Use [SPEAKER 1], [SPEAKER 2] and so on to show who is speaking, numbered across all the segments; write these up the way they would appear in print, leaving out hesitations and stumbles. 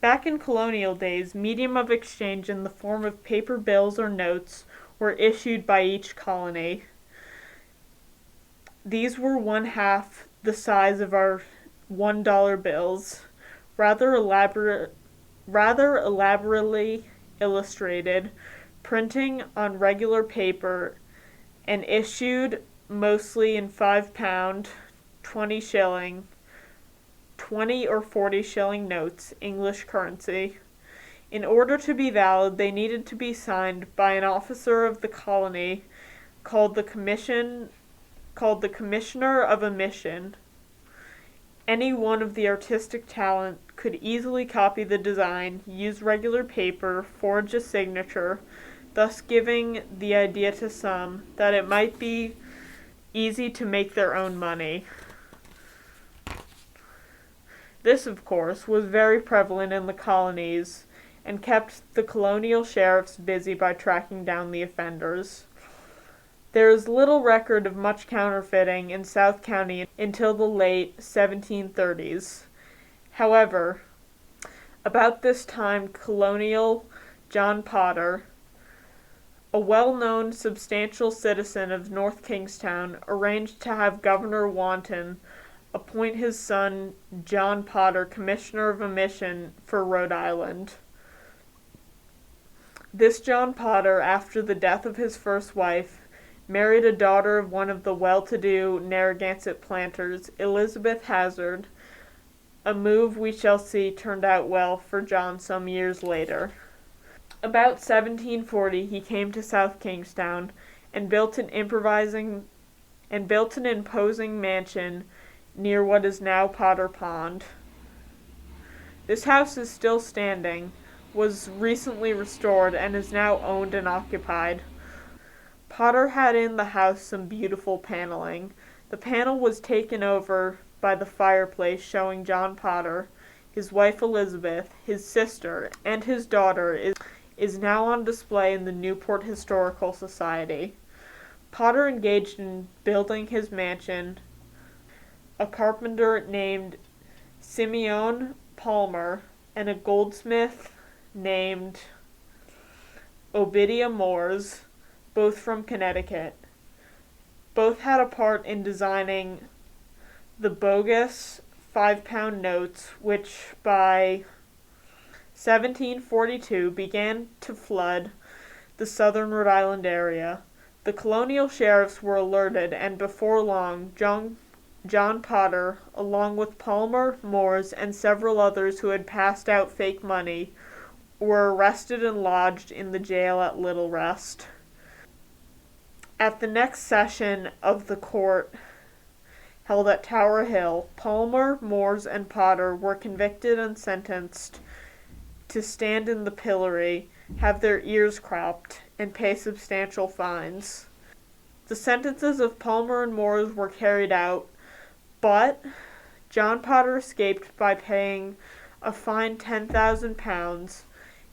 [SPEAKER 1] Back in colonial days, medium of exchange in the form of paper bills or notes were issued by each colony. These were one half the size of our $1 bills, rather elaborately illustrated, printing on regular paper, and issued mostly in £5, 20 shilling, 20 or 40 shilling notes, English currency. In order to be valid, they needed to be signed by an officer of the colony called the Commissioner of a Mission. Any one of the artistic talent could easily copy the design, use regular paper, forge a signature, thus giving the idea to some that it might be easy to make their own money. This, of course, was very prevalent in the colonies and kept the colonial sheriffs busy by tracking down the offenders. There is little record of much counterfeiting in South County until the late 1730s. However, about this time, Colonial John Potter, a well-known substantial citizen of North Kingstown, arranged to have Governor Wanton appoint his son John Potter Commissioner of a Mission for Rhode Island. This John Potter, after the death of his first wife, married a daughter of one of the well-to-do Narragansett planters, Elizabeth Hazard, a move we shall see turned out well for John some years later. About 1740 he came to South Kingstown and built an imposing mansion near what is now Potter Pond. This house is still standing, was recently restored, and is now owned and occupied. Potter had in the house some beautiful paneling. The panel was taken over by the fireplace showing John Potter, his wife Elizabeth, his sister, and his daughter is now on display in the Newport Historical Society. Potter engaged in building his mansion a carpenter named Simeon Palmer and a goldsmith named Obadiah Moores, both from Connecticut. Both had a part in designing the bogus £5 notes, which by 1742 began to flood the southern Rhode Island area. The colonial sheriffs were alerted, and before long, John Potter, along with Palmer, Moores, and several others who had passed out fake money, were arrested and lodged in the jail at Little Rest. At the next session of the court, held at Tower Hill, Palmer, Moores, and Potter were convicted and sentenced to stand in the pillory, have their ears cropped, and pay substantial fines. The sentences of Palmer and Moores were carried out, but John Potter escaped by paying a fine £10,000,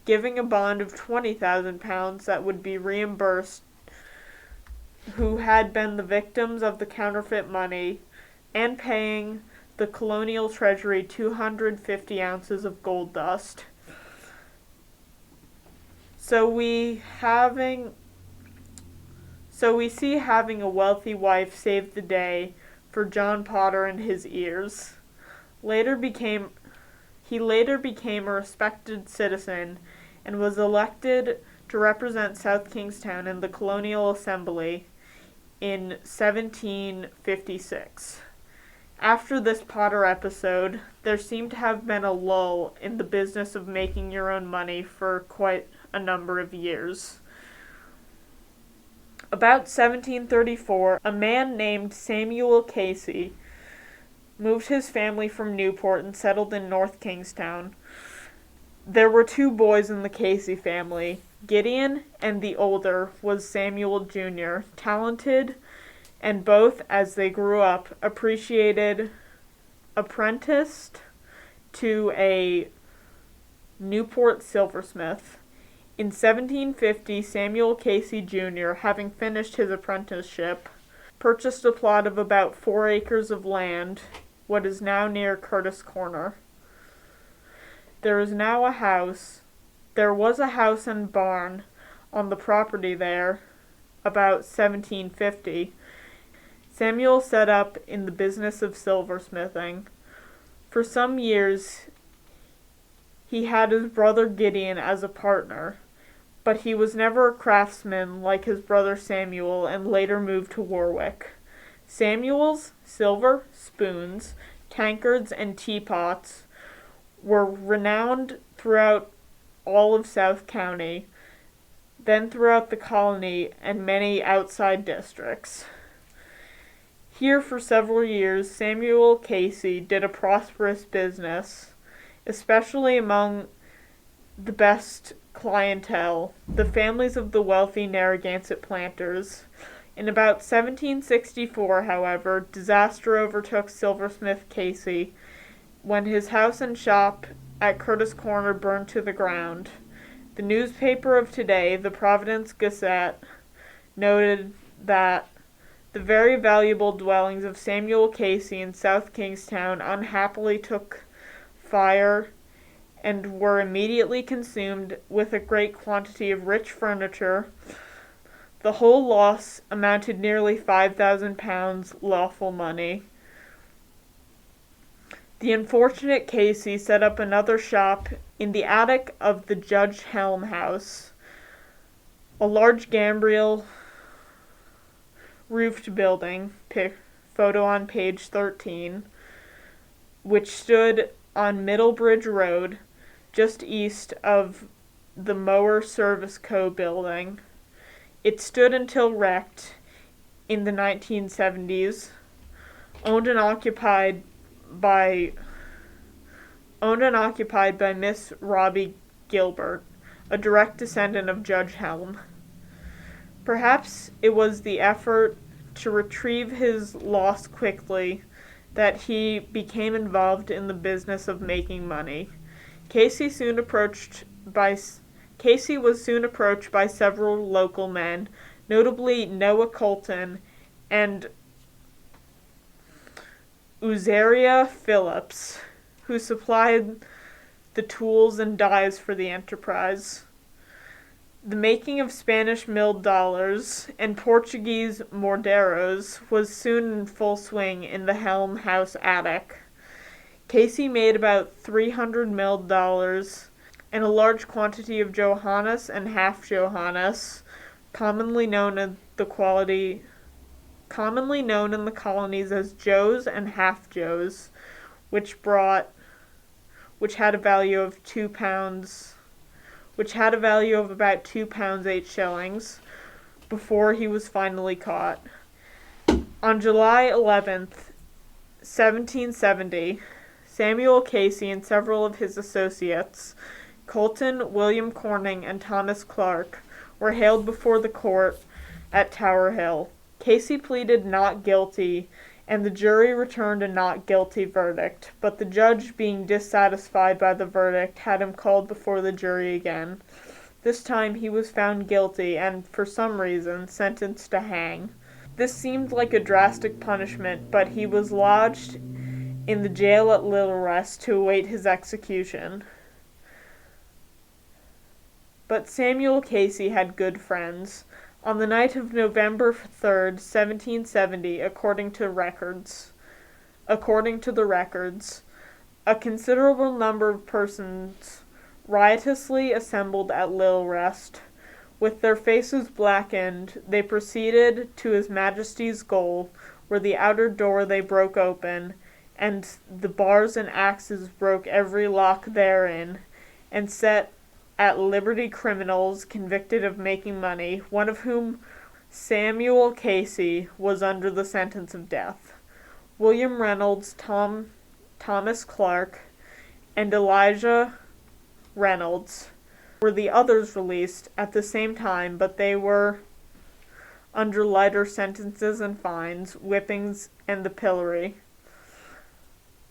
[SPEAKER 1] giving a bond of £20,000 that would be reimbursed who had been the victims of the counterfeit money, and paying the colonial treasury 250 ounces of gold dust. So we see having a wealthy wife saved the day for John Potter and his ears. He later became a respected citizen and was elected to represent South Kingstown in the Colonial Assembly in 1756. After this Potter episode, there seemed to have been a lull in the business of making your own money for quite a number of years. About 1734, a man named Samuel Casey moved his family from Newport and settled in North Kingstown. There were two boys in the Casey family. Gideon, and the older was Samuel Jr., talented, and both, as they grew up, apprenticed to a Newport silversmith. In 1750, Samuel Casey Jr., having finished his apprenticeship, purchased a plot of about 4 acres of land, what is now near Curtis Corner. There is now a house. There was a house and barn on the property there about 1750. Samuel set up in the business of silversmithing. For some years, he had his brother Gideon as a partner, but he was never a craftsman like his brother Samuel and later moved to Warwick. Samuel's silver spoons, tankards, and teapots were renowned throughout all of South County, then throughout the colony and many outside districts. Here for several years, Samuel Casey did a prosperous business, especially among the best clientele, the families of the wealthy Narragansett planters. In about 1764, however, disaster overtook silversmith Casey when his house and shop at Curtis Corner burned to the ground. The newspaper of today, the Providence Gazette, noted that the very valuable dwellings of Samuel Casey in South Kingstown unhappily took fire and were immediately consumed with a great quantity of rich furniture. The whole loss amounted nearly £5,000 lawful money. The unfortunate Casey set up another shop in the attic of the Judge Helm house, a large gambrel roofed building, photo on page 13, which stood on Middlebridge Road, just east of the Mower Service Co. building. It stood until wrecked in the 1970s, owned and occupied by Miss Robbie Gilbert, a direct descendant of Judge Helm. Perhaps it was the effort to retrieve his loss quickly that he became involved in the business of making money. Casey was soon approached by several local men, notably Noah Colton and Uzaria Phillips, who supplied the tools and dies for the enterprise. The making of Spanish milled dollars and Portuguese morderos was soon in full swing in the Helm House attic. Casey made about 300 milled dollars and a large quantity of Johannes and half Johannes, commonly known in the colonies as Joes and half Joes, which had a value of about £2 8 shillings, before he was finally caught. On July 11th, 1770, Samuel Casey and several of his associates, Colton, William Corning, and Thomas Clark, were hailed before the court at Tower Hill. Casey pleaded not guilty, and the jury returned a not guilty verdict, but the judge, being dissatisfied by the verdict, had him called before the jury again. This time he was found guilty and, for some reason, sentenced to hang. This seemed like a drastic punishment, but he was lodged in the jail at Little Rest to await his execution. But Samuel Casey had good friends. On the night of November 3rd, 1770, according to the records, a considerable number of persons riotously assembled at Little Rest. With their faces blackened, they proceeded to His Majesty's Gaol, where the outer door they broke open, and the bars and axes broke every lock therein, and set at liberty criminals convicted of making money, one of whom, Samuel Casey, was under the sentence of death. William Reynolds, Thomas Clark, and Elijah Reynolds were the others released at the same time, but they were under lighter sentences and fines, whippings, and the pillory.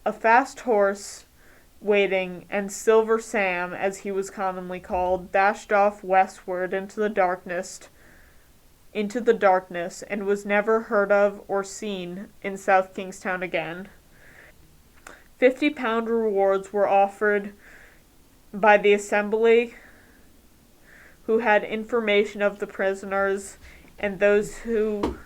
[SPEAKER 1] A fast horse waiting, and Silver Sam, as he was commonly called, dashed off westward into the darkness, and was never heard of or seen in South Kingstown again. £50 rewards were offered by the assembly who had information of the prisoners and those who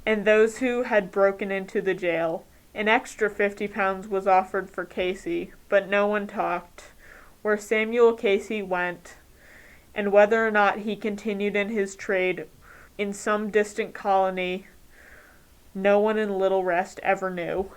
[SPEAKER 1] had broken into the jail. An extra £50 was offered for Casey, but no one talked where Samuel Casey went, and whether or not he continued in his trade in some distant colony, no one in Little Rest ever knew.